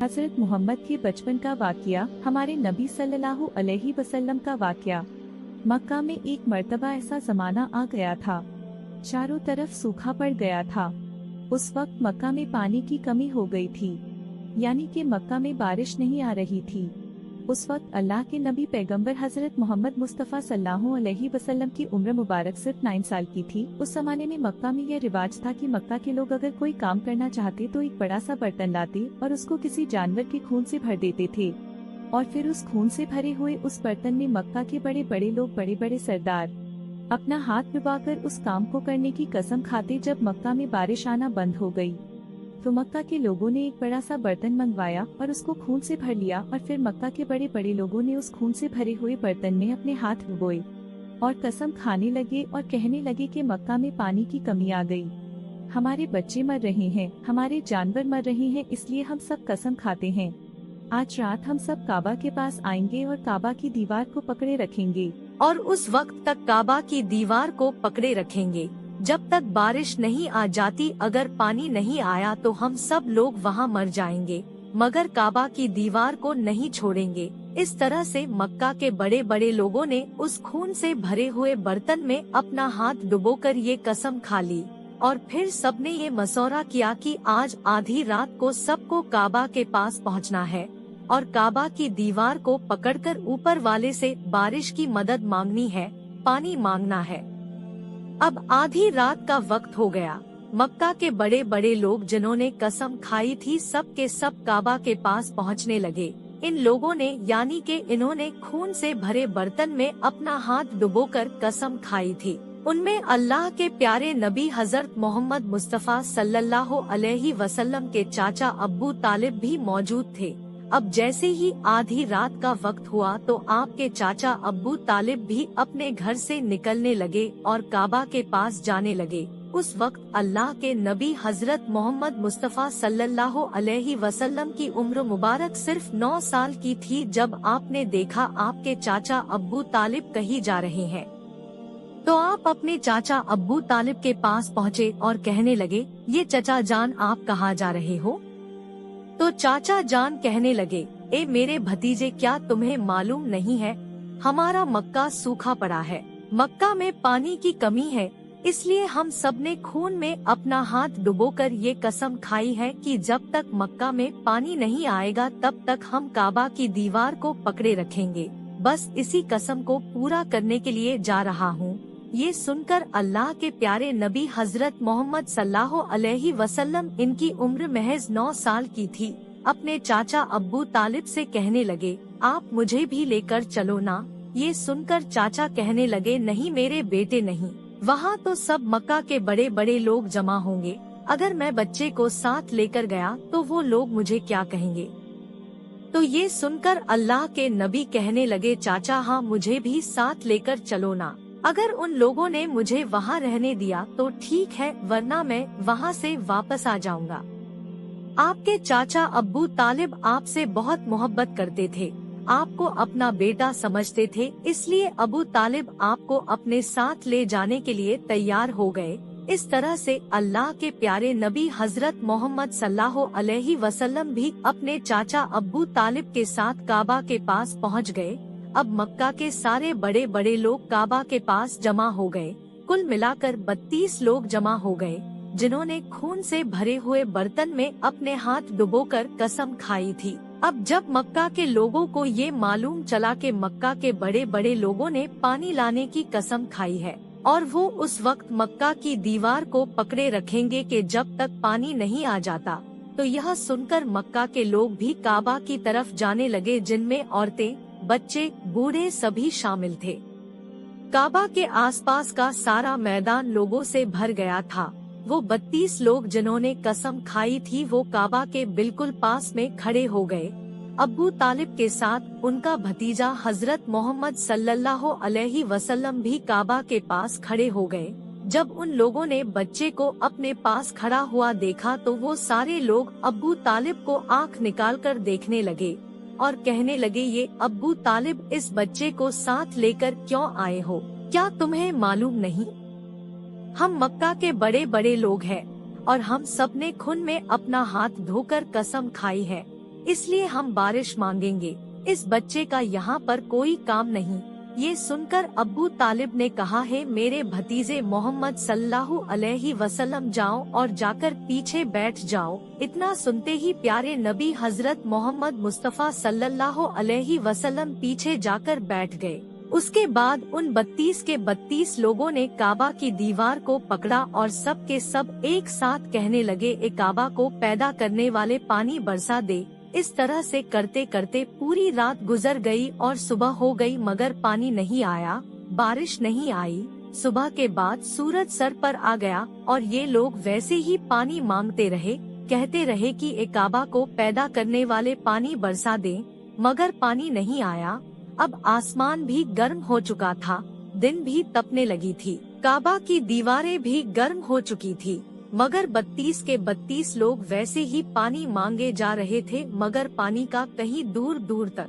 हजरत मोहम्मद के बचपन का वाकया। हमारे नबी सल्लल्लाहु अलैहि वसल्लम का वाकया। मक्का में एक मर्तबा ऐसा जमाना आ गया था, चारों तरफ सूखा पड़ गया था। उस वक्त मक्का में पानी की कमी हो गई थी, यानी कि मक्का में बारिश नहीं आ रही थी। उस वक्त अल्लाह के नबी पैगंबर हजरत मोहम्मद मुस्तफ़ा सल्लल्लाहु अलैहि वसल्लम की उम्र मुबारक सिर्फ 9 साल की थी। उस जमाने में मक्का में यह रिवाज था कि मक्का के लोग अगर कोई काम करना चाहते तो एक बड़ा सा बर्तन लाते और उसको किसी जानवर के खून से भर देते थे, और फिर उस खून से भरे हुए उस बर्तन में मक्का के बड़े बड़े लोग, बड़े बड़े सरदार अपना हाथ डुबाकर उस काम को करने की कसम खाते। जब मक्का में बारिश आना बंद हो गई तो मक्का के लोगों ने एक बड़ा सा बर्तन मंगवाया और उसको खून से भर लिया, और फिर मक्का के बड़े बड़े लोगों ने उस खून से भरे हुए बर्तन में अपने हाथ डुबोए और कसम खाने लगे और कहने लगे कि मक्का में पानी की कमी आ गई, हमारे बच्चे मर रहे हैं, हमारे जानवर मर रहे हैं, इसलिए हम सब कसम खाते हैं आज रात हम सब काबा के पास आएंगे और काबा की दीवार को पकड़े रखेंगे, और उस वक्त तक काबा की दीवार को पकड़े रखेंगे जब तक बारिश नहीं आ जाती। अगर पानी नहीं आया तो हम सब लोग वहाँ मर जाएंगे, मगर काबा की दीवार को नहीं छोड़ेंगे। इस तरह से मक्का के बड़े बड़े लोगों ने उस खून से भरे हुए बर्तन में अपना हाथ डुबोकर ये कसम खा ली, और फिर सबने ये मसौरा किया कि आज आधी रात को सबको काबा के पास पहुँचना है और काबा की दीवार को पकड़कर ऊपर वाले से बारिश की मदद मांगनी है, पानी मांगना है। अब आधी रात का वक्त हो गया। मक्का के बड़े बड़े लोग जिन्होंने कसम खाई थी सब के सब काबा के पास पहुंचने लगे। इन लोगों ने, यानी कि इन्होंने खून से भरे बर्तन में अपना हाथ डुबोकर कसम खाई थी। उनमें अल्लाह के प्यारे नबी हजरत मोहम्मद मुस्तफ़ा सल्लल्लाहु अलैहि वसल्लम के चाचा अब्बू तालिब भी मौजूद थे। अब जैसे ही आधी रात का वक्त हुआ तो आपके चाचा अब्बू तालिब भी अपने घर से निकलने लगे और काबा के पास जाने लगे। उस वक्त अल्लाह के नबी हजरत मोहम्मद मुस्तफ़ा सल्लल्लाहु अलैहि वसल्लम की उम्र मुबारक सिर्फ 9 साल की थी जब आपने देखा आपके चाचा अब्बू तालिब कहीं जा रहे हैं। तो आप अपने चाचा अब्बू तालिब के पास पहुँचे और कहने लगे, ये चचा जान आप कहाँ जा रहे हो? तो चाचा जान कहने लगे, ए मेरे भतीजे, क्या तुम्हें मालूम नहीं है हमारा मक्का सूखा पड़ा है, मक्का में पानी की कमी है, इसलिए हम सब ने खून में अपना हाथ डुबोकर ये कसम खाई है कि जब तक मक्का में पानी नहीं आएगा तब तक हम काबा की दीवार को पकड़े रखेंगे। बस इसी कसम को पूरा करने के लिए जा रहा हूँ। ये सुनकर अल्लाह के प्यारे नबी हजरत मोहम्मद सल्लल्लाहु अलैहि वसल्लम, इनकी उम्र महज 9 साल की थी, अपने चाचा अब्बू तालिब से कहने लगे, आप मुझे भी लेकर चलो ना। ये सुनकर चाचा कहने लगे, नहीं मेरे बेटे नहीं, वहाँ तो सब मक्का के बड़े बड़े लोग जमा होंगे, अगर मैं बच्चे को साथ लेकर गया तो वो लोग मुझे क्या कहेंगे। तो ये सुनकर अल्लाह के नबी कहने लगे, चाचा हाँ मुझे भी साथ लेकर चलो ना, अगर उन लोगों ने मुझे वहाँ रहने दिया तो ठीक है, वरना मैं वहाँ से वापस आ जाऊंगा। आपके चाचा अब्बू तालिब आपसे बहुत मोहब्बत करते थे, आपको अपना बेटा समझते थे, इसलिए अबू तालिब आपको अपने साथ ले जाने के लिए तैयार हो गए। इस तरह से अल्लाह के प्यारे नबी हजरत मोहम्मद सल्लल्लाहु अलैहि वसल्लम भी अपने चाचा अब्बू तालिब के साथ काबा के पास पहुँच गए। अब मक्का के सारे बड़े बड़े लोग काबा के पास जमा हो गए। कुल मिलाकर 32 लोग जमा हो गए, जिन्होंने खून से भरे हुए बर्तन में अपने हाथ डुबोकर कसम खाई थी। अब जब मक्का के लोगों को ये मालूम चला कि मक्का के बड़े बड़े लोगों ने पानी लाने की कसम खाई है और वो उस वक्त मक्का की दीवार को पकड़े रखेंगे कि जब तक पानी नहीं आ जाता, तो यह सुनकर मक्का के लोग भी काबा की तरफ जाने लगे, जिनमें औरतें, बच्चे, बूढ़े सभी शामिल थे। काबा के आसपास का सारा मैदान लोगों से भर गया था। वो 32 लोग जिन्होंने कसम खाई थी वो काबा के बिल्कुल पास में खड़े हो गए। अब्बू तालिब के साथ उनका भतीजा हजरत मोहम्मद सल्लल्लाहु अलैहि वसल्लम भी काबा के पास खड़े हो गए। जब उन लोगों ने बच्चे को अपने पास खड़ा हुआ देखा तो वो सारे लोग अब्बू तालिब को आंख निकालकर देखने लगे और कहने लगे, ये अब्बू तालिब, इस बच्चे को साथ लेकर क्यों आए हो? क्या तुम्हें मालूम नहीं हम मक्का के बड़े बड़े लोग हैं और हम सब ने खून में अपना हाथ धोकर कसम खाई है इसलिए हम बारिश मांगेंगे। इस बच्चे का यहाँ पर कोई काम नहीं। ये सुनकर अब्बू तालिब ने कहा है, मेरे भतीजे मोहम्मद सल्लल्लाहु अलैहि वसल्लम जाओ और जाकर पीछे बैठ जाओ। इतना सुनते ही प्यारे नबी हजरत मोहम्मद मुस्तफा सल्लल्लाहु अलैहि वसल्लम पीछे जाकर बैठ गए। उसके बाद उन 32 के 32 लोगों ने काबा की दीवार को पकड़ा और सब के सब एक साथ कहने लगे, ए काबा को पैदा करने वाले पानी बरसा दे। इस तरह से करते करते पूरी रात गुजर गई और सुबह हो गई मगर पानी नहीं आया, बारिश नहीं आई। सुबह के बाद सूरज सर पर आ गया और ये लोग वैसे ही पानी मांगते रहे, कहते रहे कि ए काबा को पैदा करने वाले पानी बरसा दे, मगर पानी नहीं आया। अब आसमान भी गर्म हो चुका था, दिन भी तपने लगी थी, काबा की दीवारें भी गर्म हो चुकी थी, मगर 32 के 32 लोग वैसे ही पानी मांगे जा रहे थे, मगर पानी का कहीं दूर दूर तक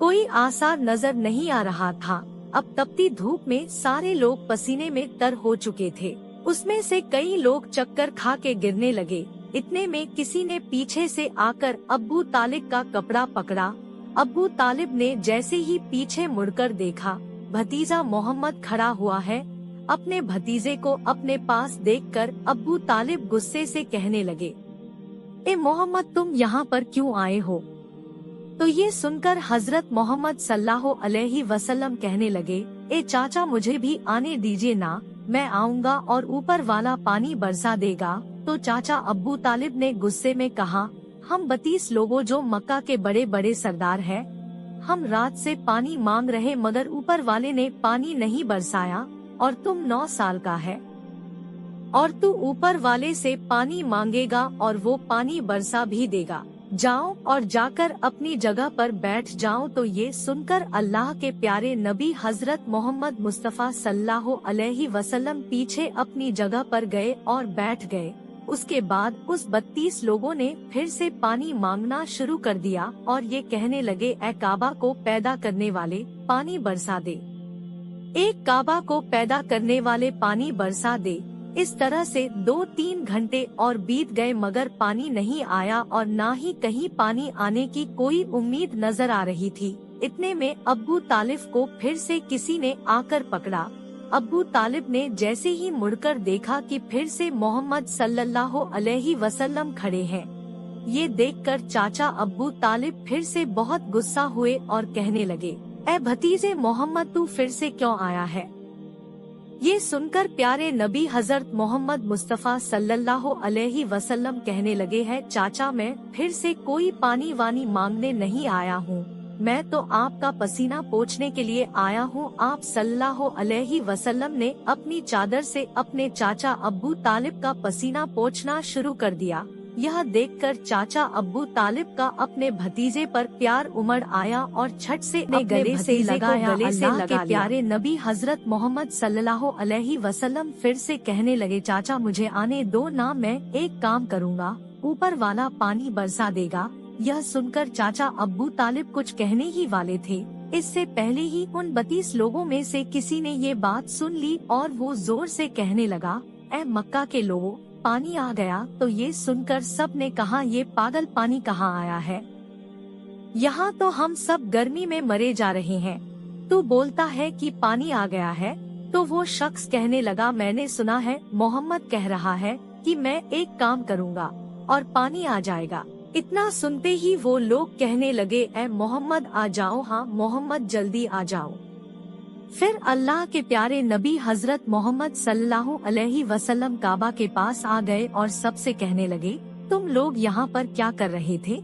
कोई आसार नजर नहीं आ रहा था। अब तपती धूप में सारे लोग पसीने में तर हो चुके थे। उसमें से कई लोग चक्कर खा के गिरने लगे। इतने में किसी ने पीछे से आकर अब्बू तालिब का कपड़ा पकड़ा। अब्बू तालिब ने जैसे ही पीछे मुड़कर देखा, भतीजा मोहम्मद खड़ा हुआ है। अपने भतीजे को अपने पास देखकर अब्बू तालिब गुस्से से कहने लगे, ए मोहम्मद, तुम यहाँ पर क्यों आए हो? तो ये सुनकर हजरत मोहम्मद सल्लल्लाहु अलैहि वसल्लम कहने लगे, ए चाचा, मुझे भी आने दीजिए ना, मैं आऊँगा और ऊपर वाला पानी बरसा देगा। तो चाचा अब्बू तालिब ने गुस्से में कहा, हम 32 लोगों जो मक्का के बड़े बड़े सरदार हैं, हम रात से पानी मांग रहे मगर ऊपर वाले ने पानी नहीं बरसाया, और तुम 9 साल का है और तू ऊपर वाले से पानी मांगेगा और वो पानी बरसा भी देगा। जाओ और जाकर अपनी जगह पर बैठ जाओ। तो ये सुनकर अल्लाह के प्यारे नबी हजरत मोहम्मद मुस्तफा सल्लल्लाहु अलैहि वसल्लम पीछे अपनी जगह पर गए और बैठ गए। उसके बाद उस 32 लोगों ने फिर से पानी मांगना शुरू कर दिया और ये कहने लगे, ए काबा को पैदा करने वाले, पानी बरसा दे। एक काबा को पैदा करने वाले, पानी बरसा दे। इस तरह से 2-3 घंटे और बीत गए मगर पानी नहीं आया और ना ही कहीं पानी आने की कोई उम्मीद नजर आ रही थी। इतने में अब्बू तालिब को फिर से किसी ने आकर पकड़ा। अब्बू तालिब ने जैसे ही मुड़कर देखा कि फिर से मोहम्मद सल्लल्लाहु अलैहि वसल्लम खड़े हैं। ये देखकर चाचा अब्बू तालिब फिर से बहुत गुस्सा हुए और कहने लगे, ए भतीजे मोहम्मद, तू फिर से क्यों आया है? ये सुनकर प्यारे नबी हजरत मोहम्मद मुस्तफा सल्लल्लाहु अलैहि वसल्लम कहने लगे हैं, चाचा, मैं फिर से कोई पानी वानी मांगने नहीं आया हूँ, मैं तो आपका पसीना पोंछने के लिए आया हूँ। आप सल्लल्लाहु अलैहि वसल्लम ने अपनी चादर से अपने चाचा अब्बू तालिब का पसीना पोंछना शुरू कर दिया। यह देखकर चाचा अब्बू तालिब का अपने भतीजे पर प्यार उमड़ आया और छठ से अपने गले से लगाया। अल्लाह के प्यारे नबी हजरत मोहम्मद सल्लल्लाहु अलैहि वसल्लम फिर से कहने लगे, चाचा, मुझे आने दो ना, मैं एक काम करूँगा, ऊपर वाला पानी बरसा देगा। यह सुनकर चाचा अब्बू तालिब कुछ कहने ही वाले थे, इससे पहले ही उन 32 लोगों में से किसी ने ये बात सुन ली और वो जोर से कहने लगा, ए मक्का के लोगों, पानी आ गया। तो ये सुनकर सब ने कहा, ये पागल, पानी कहाँ आया है? यहाँ तो हम सब गर्मी में मरे जा रहे हैं, तू बोलता है कि पानी आ गया है। तो वो शख्स कहने लगा, मैंने सुना है मोहम्मद कह रहा है कि मैं एक काम करूँगा और पानी आ जाएगा। इतना सुनते ही वो लोग कहने लगे, ए मोहम्मद आ जाओ, हाँ मोहम्मद जल्दी आ जाओ। फिर अल्लाह के प्यारे नबी हजरत मोहम्मद सल्लल्लाहु अलैहि वसल्लम काबा के पास आ गए और सबसे कहने लगे, तुम लोग यहाँ पर क्या कर रहे थे?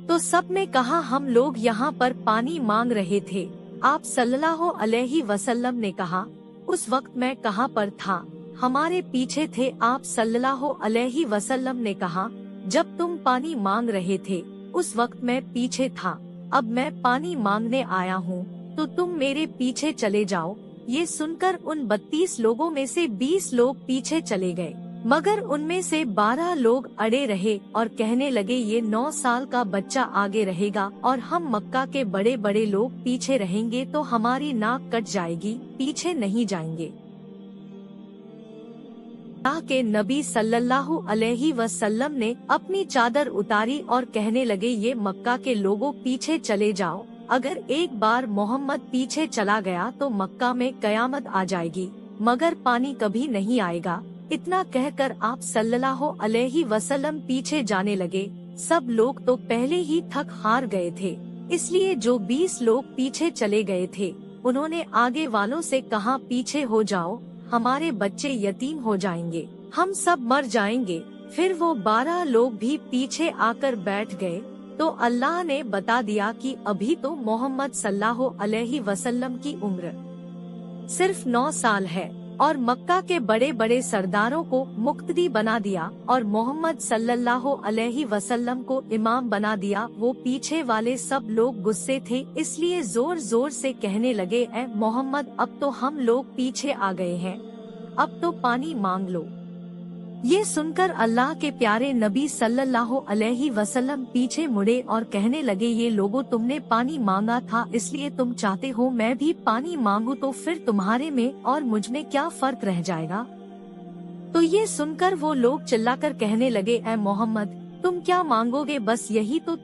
तो सब ने कहा, हम लोग यहाँ पर पानी मांग रहे थे। आप सल्लल्लाहु अलैहि वसल्लम ने कहा, उस वक्त मैं कहाँ पर था? हमारे पीछे थे। आप सल्लल्लाहु अलैहि वसल्लम ने कहा, जब तुम पानी मांग रहे थे उस वक्त मैं पीछे था, अब मैं पानी मांगने आया हूँ, तो तुम मेरे पीछे चले जाओ। ये सुनकर उन 32 लोगों में से 20 लोग पीछे चले गए, मगर उनमें से 12 लोग अड़े रहे और कहने लगे, ये 9 साल का बच्चा आगे रहेगा और हम मक्का के बड़े बड़े लोग पीछे रहेंगे तो हमारी नाक कट जाएगी, पीछे नहीं जाएंगे। अल्लाह के नबी सल्लल्लाहु अलैहि वसल्लम ने अपनी चादर उतारी और कहने लगे, ये मक्का के लोगों पीछे चले जाओ। अगर एक बार मोहम्मद पीछे चला गया तो मक्का में कयामत आ जाएगी, मगर पानी कभी नहीं आएगा। इतना कहकर आप सल्लल्लाहु अलैहि वसल्लम पीछे जाने लगे। सब लोग तो पहले ही थक हार गए थे, इसलिए जो 20 लोग पीछे चले गए थे उन्होंने आगे वालों से कहा, पीछे हो जाओ, हमारे बच्चे यतीम हो जाएंगे, हम सब मर जाएंगे। फिर वो 12 लोग भी पीछे आकर बैठ गए तो अल्लाह ने बता दिया कि अभी तो मोहम्मद सल्लल्लाहु अलैहि वसल्लम की उम्र सिर्फ 9 साल है और मक्का के बड़े बड़े सरदारों को मुक्तदी बना दिया और मोहम्मद सल्लल्लाहु अलैहि वसल्लम को इमाम बना दिया। वो पीछे वाले सब लोग गुस्से थे, इसलिए जोर जोर से कहने लगे, ऐ मोहम्मद, अब तो हम लोग पीछे आ गए हैं, अब तो पानी मांग लो। ये सुनकर अल्लाह के प्यारे नबी सल्लल्लाहु अलैहि वसल्लम पीछे मुड़े और कहने लगे, ये लोगों, तुमने पानी मांगा था इसलिए तुम चाहते हो मैं भी पानी मांगू, तो फिर तुम्हारे में और मुझ में क्या फर्क रह जाएगा। तो ये सुनकर वो लोग चिल्लाकर कहने लगे, ऐ मोहम्मद, तुम क्या मांगोगे, बस यही तो